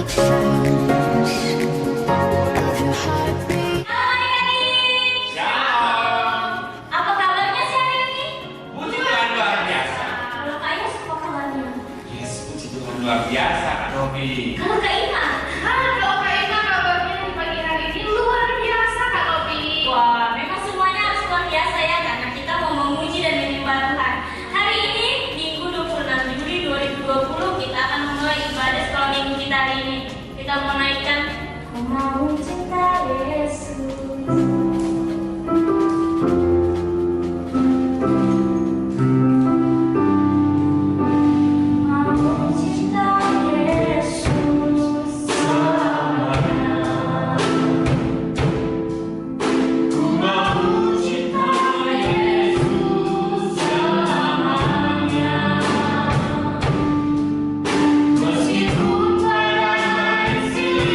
Apa kabarnya sih hari ini? Puji Tuhan luar biasa. Kalau Kak Ina apa kabarnya? Yes, puji Tuhan luar biasa, Kak Robi. Kalau Kak Ina? Kalau Kak Ina kabarnya di pagi hari ini luar biasa Kak Robi. Wah, memang semuanya harus luar biasa ya, karena kita mau memuji dan menyembah Tuhan. Hari ini, Minggu 26 Juli 2020, kita akan memulai ibadah sekolah minggu kita hari ini. Kita mau naikkan Ku Mau Cinta Yesus. Mau cinta Yesus selamanya. Ku mau cinta Yesus selamanya. Meskipun badai silih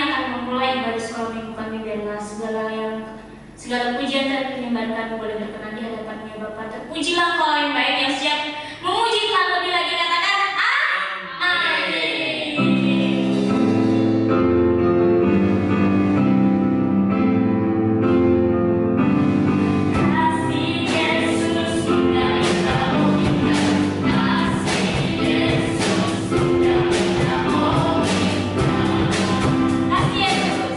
akan memulai ibadah sekolah minggu kami. Biarlah segala pujian dan penyembahan kami boleh berkenan di hadapan-Nya Bapa. Terpujilah Engkau yang baik, yang siap memuji Tuhan lebih lagi. Katakan amin. Kasih Yesus sudah kita minta, kasih Yesus sudah kita minta, kasih Yesus.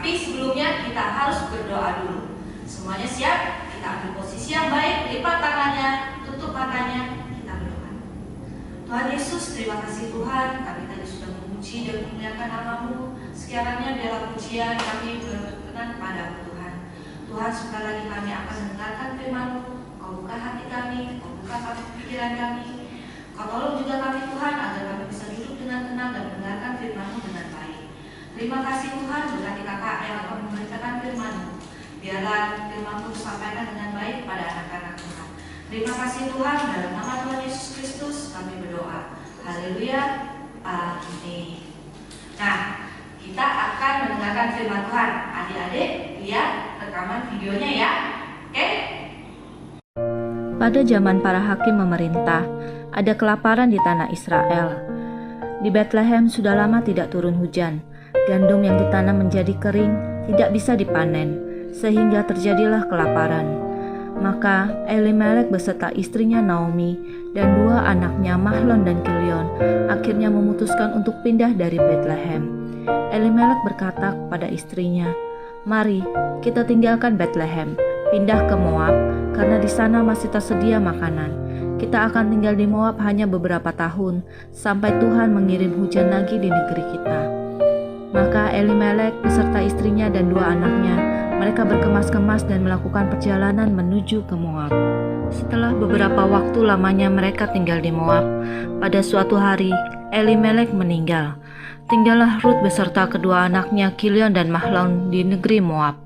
Tapi sebelumnya kita harus berdoa dulu. Semuanya siap? Kita ambil posisi yang baik, lipat tangannya, tutup matanya, kita berdoa. Tuhan Yesus, terima kasih Tuhan, kami tadi sudah memuji dan memuliakan nama-Mu. Sekiranya biarlah pujian kami berkenan padamu Tuhan. Tuhan, sebentar lagi kami akan mendengarkan firman-Mu. Kau buka hati kami, Kau buka pikiran kami. Kau tolong juga kami Tuhan, agar kami bisa duduk dengan tenang dan mendengarkan firman-Mu dengan baik. Terima kasih Tuhan, berkati kakak yang akan memberitakan firman-Mu. Biarlah firman-Mu disampaikan dengan baik kepada anak-anak Tuhan. Terima kasih Tuhan, dalam nama Tuhan Yesus Kristus kami berdoa. Haleluya, amin. Nah, kita akan mendengarkan firman Tuhan. Adik-adik, lihat rekaman videonya ya. Oke? Pada zaman para hakim memerintah, ada kelaparan di tanah Israel. Di Bethlehem sudah lama tidak turun hujan. Gandum yang ditanam menjadi kering, tidak bisa dipanen, sehingga terjadilah kelaparan. Maka Elimelek beserta istrinya Naomi dan dua anaknya Mahlon dan Kilion akhirnya memutuskan untuk pindah dari Bethlehem. Elimelek berkata kepada istrinya, "Mari kita tinggalkan Bethlehem, pindah ke Moab, karena di sana masih tersedia makanan. Kita akan tinggal di Moab hanya beberapa tahun, sampai Tuhan mengirim hujan lagi di negeri kita." Maka Elimelek beserta istrinya dan dua anaknya, mereka berkemas-kemas dan melakukan perjalanan menuju ke Moab. Setelah beberapa waktu lamanya mereka tinggal di Moab, pada suatu hari Elimelek meninggal. Tinggallah Rut beserta kedua anaknya Kilion dan Mahlon di negeri Moab.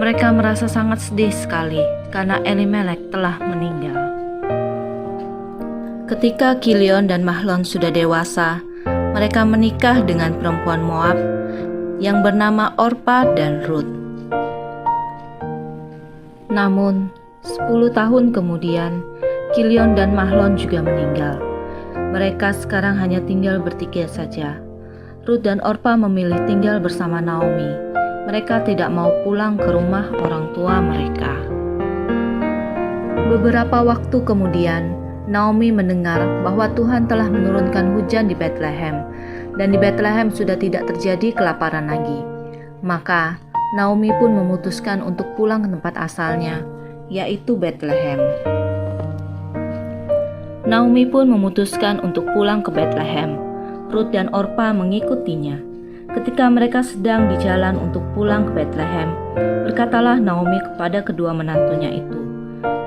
Mereka merasa sangat sedih sekali karena Elimelek telah meninggal. Ketika Kilion dan Mahlon sudah dewasa, mereka menikah dengan perempuan Moab yang bernama Orpa dan Rut. Namun, 10 tahun kemudian, Kilion dan Mahlon juga meninggal. Mereka sekarang hanya tinggal bertiga saja. Rut dan Orpa memilih tinggal bersama Naomi. Mereka tidak mau pulang ke rumah orang tua mereka. Beberapa waktu kemudian, Naomi mendengar bahwa Tuhan telah menurunkan hujan di Bethlehem, dan di Bethlehem sudah tidak terjadi kelaparan lagi. Maka, Naomi pun memutuskan untuk pulang ke tempat asalnya, yaitu Bethlehem. Naomi pun memutuskan untuk pulang ke Bethlehem. Rut dan Orpa mengikutinya. Ketika mereka sedang di jalan untuk pulang ke Bethlehem, berkatalah Naomi kepada kedua menantunya itu,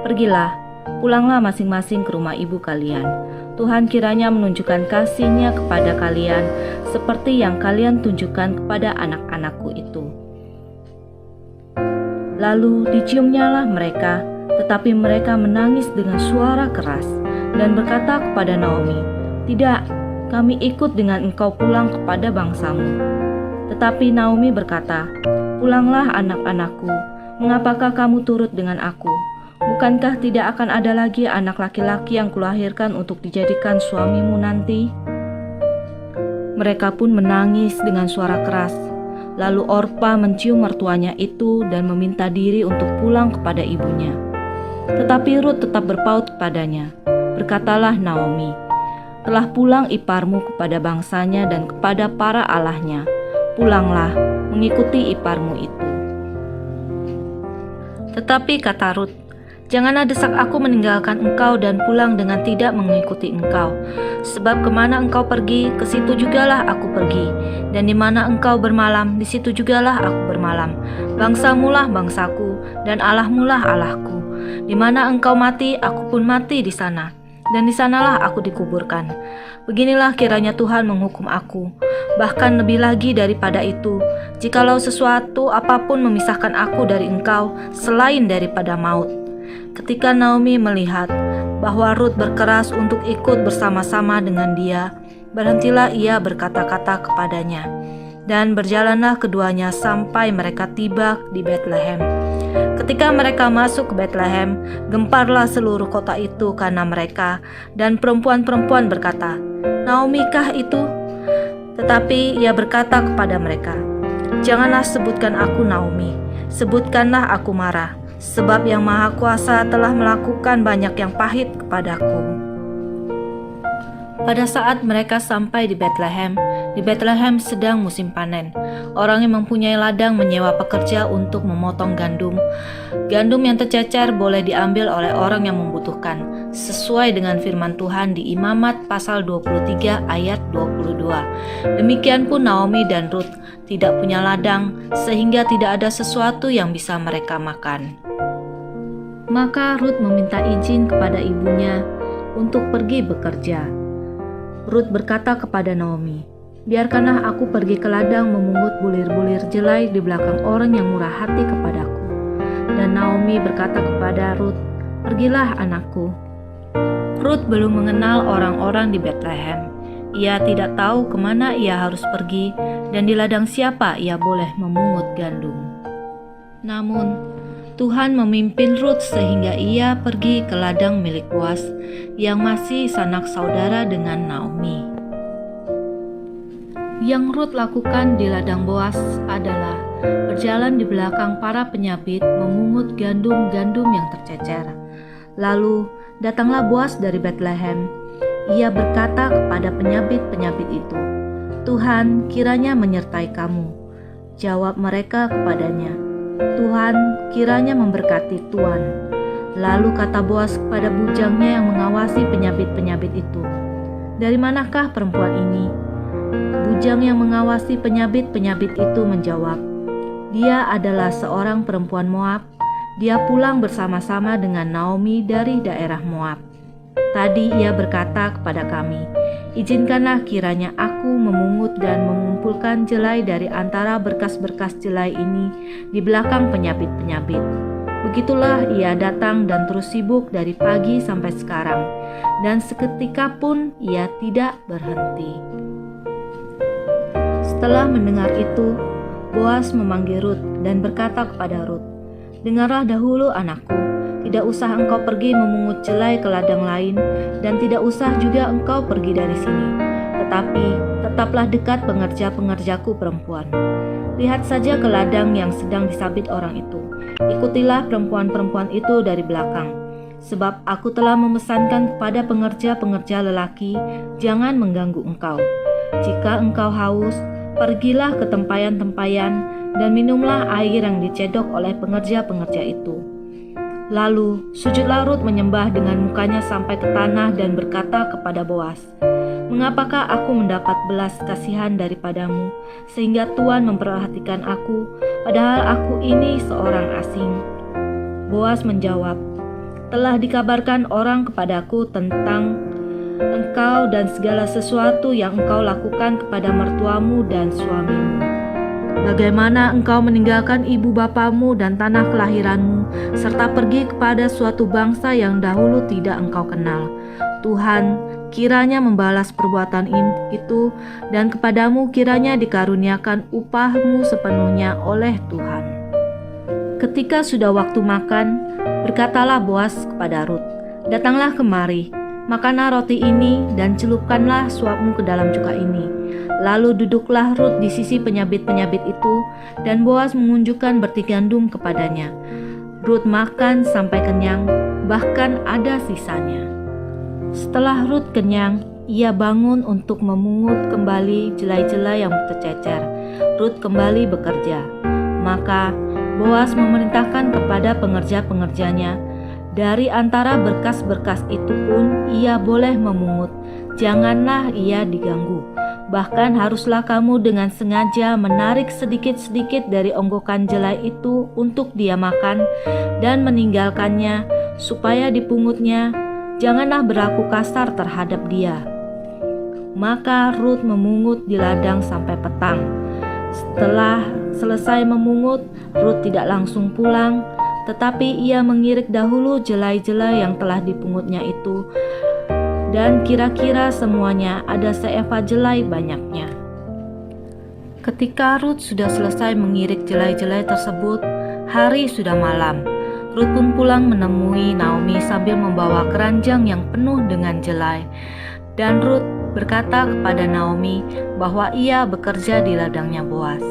"Pergilah, pulanglah masing-masing ke rumah ibu kalian. Tuhan kiranya menunjukkan kasih-Nya kepada kalian seperti yang kalian tunjukkan kepada anak-anakku itu." Lalu diciumnyalah mereka, tetapi mereka menangis dengan suara keras dan berkata kepada Naomi, "Tidak, kami ikut dengan engkau pulang kepada bangsamu." Tetapi Naomi berkata, "Pulanglah anak-anakku, mengapakah kamu turut dengan aku? Bukankah tidak akan ada lagi anak laki-laki yang kulahirkan untuk dijadikan suamimu nanti?" Mereka pun menangis dengan suara keras. Lalu Orpa mencium mertuanya itu dan meminta diri untuk pulang kepada ibunya. Tetapi Rut tetap berpaut kepadanya. Berkatalah Naomi, "Telah pulang iparmu kepada bangsanya dan kepada para allahnya. Pulanglah, mengikuti iparmu itu." Tetapi kata Rut, "Janganlah desak aku meninggalkan engkau dan pulang dengan tidak mengikuti engkau. Sebab kemana engkau pergi, ke situ jugalah aku pergi. Dan di mana engkau bermalam, di situ jugalah aku bermalam. Bangsamulah bangsaku, dan Allahmulah Allahku. Di mana engkau mati, aku pun mati di sana. Dan di sanalah aku dikuburkan. Beginilah kiranya Tuhan menghukum aku. Bahkan lebih lagi daripada itu, jikalau sesuatu apapun memisahkan aku dari engkau, selain daripada maut." Ketika Naomi melihat bahwa Rut berkeras untuk ikut bersama-sama dengan dia, berhentilah ia berkata-kata kepadanya, dan berjalanlah keduanya sampai mereka tiba di Bethlehem. Ketika mereka masuk ke Bethlehem, gemparlah seluruh kota itu karena mereka, dan perempuan-perempuan berkata, "Naomi kah itu?" Tetapi ia berkata kepada mereka, "Janganlah sebutkan aku Naomi, sebutkanlah aku Mara, sebab Yang Maha Kuasa telah melakukan banyak yang pahit kepadaku." Pada saat mereka sampai di Bethlehem, Di Bethlehem sedang musim panen. Orang yang mempunyai ladang menyewa pekerja untuk memotong gandum. Gandum yang tercecer boleh diambil oleh orang yang membutuhkan, sesuai dengan firman Tuhan di Imamat pasal 23 ayat 22. Demikian pun Naomi dan Rut tidak punya ladang, sehingga tidak ada sesuatu yang bisa mereka makan. Maka Rut meminta izin kepada ibunya untuk pergi bekerja. Rut berkata kepada Naomi, "Biarkanlah aku pergi ke ladang memungut bulir-bulir jelai di belakang orang yang murah hati kepadaku." Dan Naomi berkata kepada Rut, "Pergilah anakku." Rut belum mengenal orang-orang di Bethlehem. Ia tidak tahu kemana ia harus pergi dan di ladang siapa ia boleh memungut gandum. Namun, Tuhan memimpin Rut sehingga ia pergi ke ladang milik Boas yang masih sanak saudara dengan Naomi. Yang Rut lakukan di ladang Boas adalah berjalan di belakang para penyabit memungut gandum-gandum yang tercecer. Lalu datanglah Boas dari Bethlehem. Ia berkata kepada penyabit-penyabit itu, "Tuhan kiranya menyertai kamu." Jawab mereka kepadanya, "Tuhan kiranya memberkati Tuan." Lalu kata Boas kepada bujangnya yang mengawasi penyabit-penyabit itu, "Dari manakah perempuan ini?" Bujang yang mengawasi penyabit-penyabit itu menjawab, "Dia adalah seorang perempuan Moab. Dia pulang bersama-sama dengan Naomi dari daerah Moab. Tadi ia berkata kepada kami, 'Izinkanlah kiranya aku memungut dan mengumpulkan jelai dari antara berkas-berkas jelai ini di belakang penyabit-penyabit.' Begitulah ia datang dan terus sibuk dari pagi sampai sekarang, dan seketika pun ia tidak berhenti." Setelah mendengar itu, Boas memanggil Rut dan berkata kepada Rut, "Dengarlah dahulu anakku, tidak usah engkau pergi memungut jelai ke ladang lain, dan tidak usah juga engkau pergi dari sini. Tetapi tetaplah dekat pengerja-pengerjaku perempuan. Lihat saja ke ladang yang sedang disabit orang itu. Ikutilah perempuan-perempuan itu dari belakang. Sebab aku telah memesankan kepada pengerja-pengerja lelaki, jangan mengganggu engkau. Jika engkau haus, pergilah ke tempayan-tempayan dan minumlah air yang dicedok oleh pengerja-pengerja itu." Lalu sujudlah Rut menyembah dengan mukanya sampai ke tanah dan berkata kepada Boas, "Mengapakah aku mendapat belas kasihan daripadamu, sehingga Tuhan memperhatikan aku, padahal aku ini seorang asing?" Boas menjawab, "Telah dikabarkan orang kepadaku tentang engkau dan segala sesuatu yang engkau lakukan kepada mertuamu dan suamimu. Bagaimana engkau meninggalkan ibu bapamu dan tanah kelahiranmu, serta pergi kepada suatu bangsa yang dahulu tidak engkau kenal. Tuhan kiranya membalas perbuatan itu, dan kepadamu kiranya dikaruniakan upahmu sepenuhnya oleh Tuhan." Ketika sudah waktu makan, berkatalah Boas kepada Rut, "Datanglah kemari, makanlah roti ini dan celupkanlah suapmu ke dalam cuka ini." Lalu duduklah Rut di sisi penyabit-penyabit itu, dan Boas mengunjukkan berti gandum kepadanya. Rut makan sampai kenyang, bahkan ada sisanya. Setelah Rut kenyang, ia bangun untuk memungut kembali jelai-jelai yang tercecer. Rut kembali bekerja. Maka Boas memerintahkan kepada pengerja-pengerjanya, "Dari antara berkas-berkas itu pun ia boleh memungut, janganlah ia diganggu. Bahkan haruslah kamu dengan sengaja menarik sedikit-sedikit dari onggokan jelai itu untuk dia makan dan meninggalkannya, supaya dipungutnya. Janganlah berlaku kasar terhadap dia." Maka Rut memungut di ladang sampai petang. Setelah selesai memungut, Rut tidak langsung pulang, tetapi ia mengirik dahulu jelai-jelai yang telah dipungutnya itu, dan kira-kira semuanya ada seeva jelai banyaknya. Ketika Rut sudah selesai mengirik jelai-jelai tersebut, hari sudah malam. Rut pun pulang menemui Naomi sambil membawa keranjang yang penuh dengan jelai. Dan Rut berkata kepada Naomi bahwa ia bekerja di ladangnya Boas.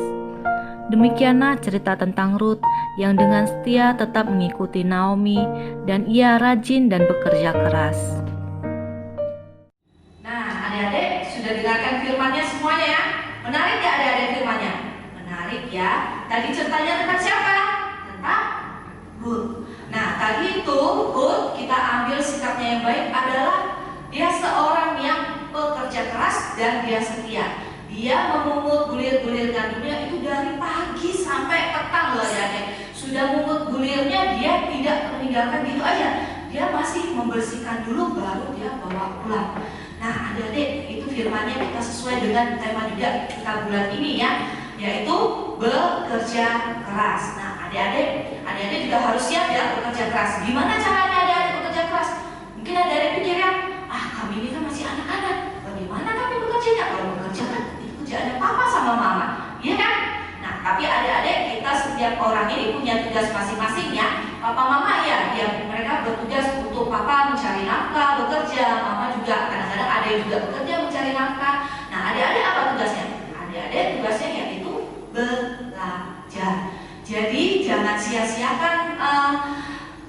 Demikianlah cerita tentang Rut yang dengan setia tetap mengikuti Naomi, dan ia rajin dan bekerja keras. Nah, adik-adik sudah dengarkan firman-Nya semuanya ya? ya. Tadi ceritanya tentang siapa? Tentang Rut. Nah, tadi itu Rut kita ambil sikapnya yang baik adalah dia seorang yang pekerja keras dan dia setia. Dia memungut bulir-bulir gandumnya itu dari pagi sampai petang loh ya. Sudah mungut bulirnya dia tidak meninggalkan gitu aja. Dia masih membersihkan dulu baru dia bawa pulang. Nah, adik-adik, itu firmannya kita sesuai dengan tema juga kita bulan ini ya, yaitu bekerja keras. Nah, adik-adik juga harus siap ya bekerja keras. Gimana caranya adik-adik bekerja keras? Mungkin adik-adik pikir ya, kami ini kan masih anak-anak, bagaimana kami bekerjanya? Kalau bekerja kan itu kerjaannya papa sama mama, iya kan? Nah, tapi adik-adik kita setiap orang ini punya tugas masing-masing ya. Papa mama ya mereka bertugas untuk papa mencari nafkah, bekerja, mama juga kadang-kadang ada yang juga bekerja mencari nafkah. Nah, adik-adik apa tugasnya? Adik-adik tugasnya yaitu belajar. Jadi jangan sia-siakan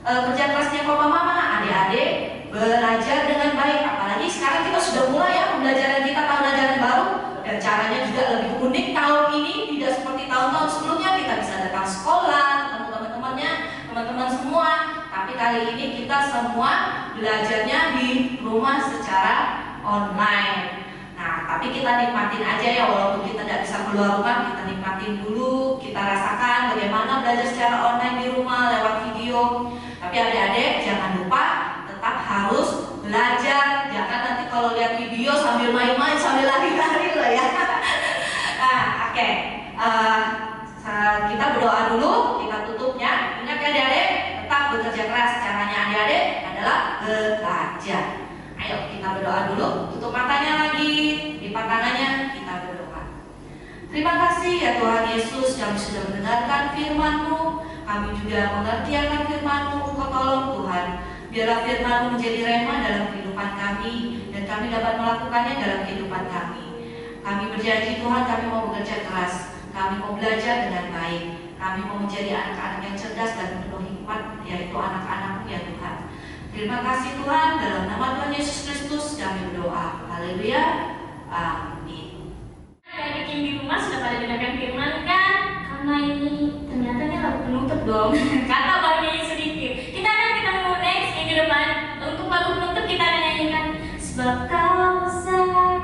kerja kerasnya papa mama. Adik-adik belajar dengan baik. Apalagi sekarang kita sudah mulai ya pembelajaran kita tahun ajaran baru dan caranya juga lebih unik tahun ini, tidak seperti tahun-tahun sebelumnya kita bisa datang sekolah, ketemu teman-temannya, teman-teman semua. Tapi kali ini kita semua belajarnya di rumah secara online. Nah, tapi kita nikmatin aja ya, walaupun kita tidak bisa keluar rumah, kita nikmatin dulu, kita rasakan bagaimana belajar secara online di rumah lewat video. Tapi adik-adik jangan lupa tetap harus belajar. Jangan nanti kalau lihat video sambil main-main, sambil lari-lari loh ya. Nah, oke. Kita berdoa dulu, kita tutupnya. Ingat ya adik-adik, tetap bekerja keras. Caranya adik-adik adalah belajar. Ayo kita berdoa dulu. Tutup matanya lagi, lipat tangannya, kita berdoa. Terima kasih ya Tuhan Yesus, kami sudah mendengarkan firman-Mu. Kami juga mengerti akan firman-Mu. Engkau tolong Tuhan, biarlah firman-Mu menjadi rema dalam kehidupan kami, dan kami dapat melakukannya dalam kehidupan kami. Kami berjanji Tuhan, kami mau bekerja keras, kami mau belajar dengan baik, kami mau menjadi anak-anak yang cerdas dan penuh hikmat, yaitu anak-anak-Mu ya Tuhan. Terima kasih Tuhan, dalam nama Tuhan Yesus Kristus kami berdoa. Haleluya. Amin. Adik-adik yang di rumah sudah pada dengarkan firman kan? Karena ini ternyata ini lagu penutup dong. Karena baru nyanyi sedikit. Kita akan ketemu next minggu depan. Untuk lagu penutup kita akan nyanyikan Sebab Kau Besar.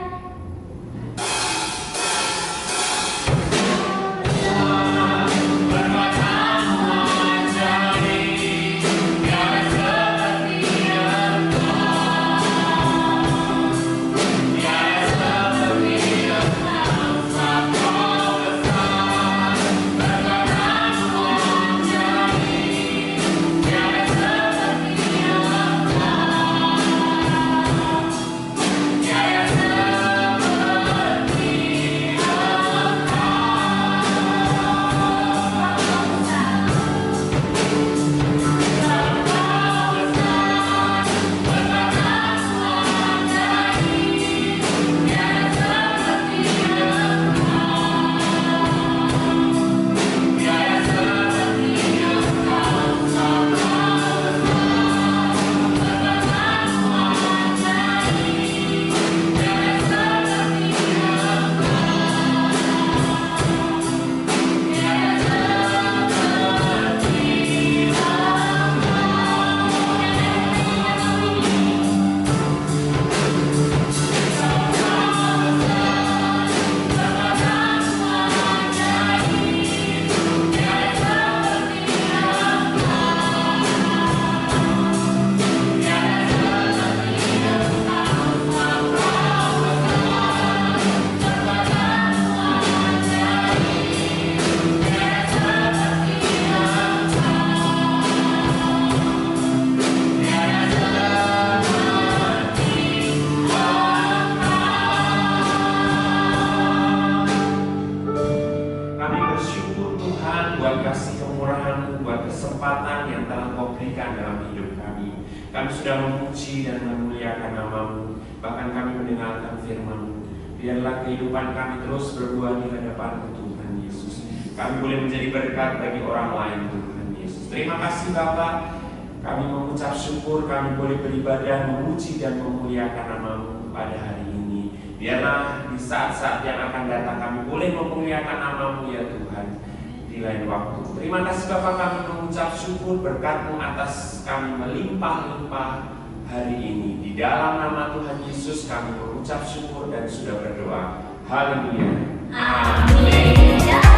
Kami sudah memuji dan memuliakan nama-Mu, bahkan kami mendengarkan firman-Mu. Biarlah kehidupan kami terus berbuah di hadapan-Mu Tuhan Yesus. Kami boleh menjadi berkat bagi orang lain Tuhan Yesus. Terima kasih Bapa. Kami mengucap syukur, kami boleh beribadah, memuji dan memuliakan nama-Mu pada hari ini. Biarlah di saat-saat yang akan datang kami boleh memuliakan nama-Mu ya Tuhan di lain waktu. Terima kasih Bapa, kami mengucap syukur berkat-Mu atas kami melimpah-limpah hari ini. Di dalam nama Tuhan Yesus kami mengucap syukur dan sudah berdoa. Haleluya. Amin.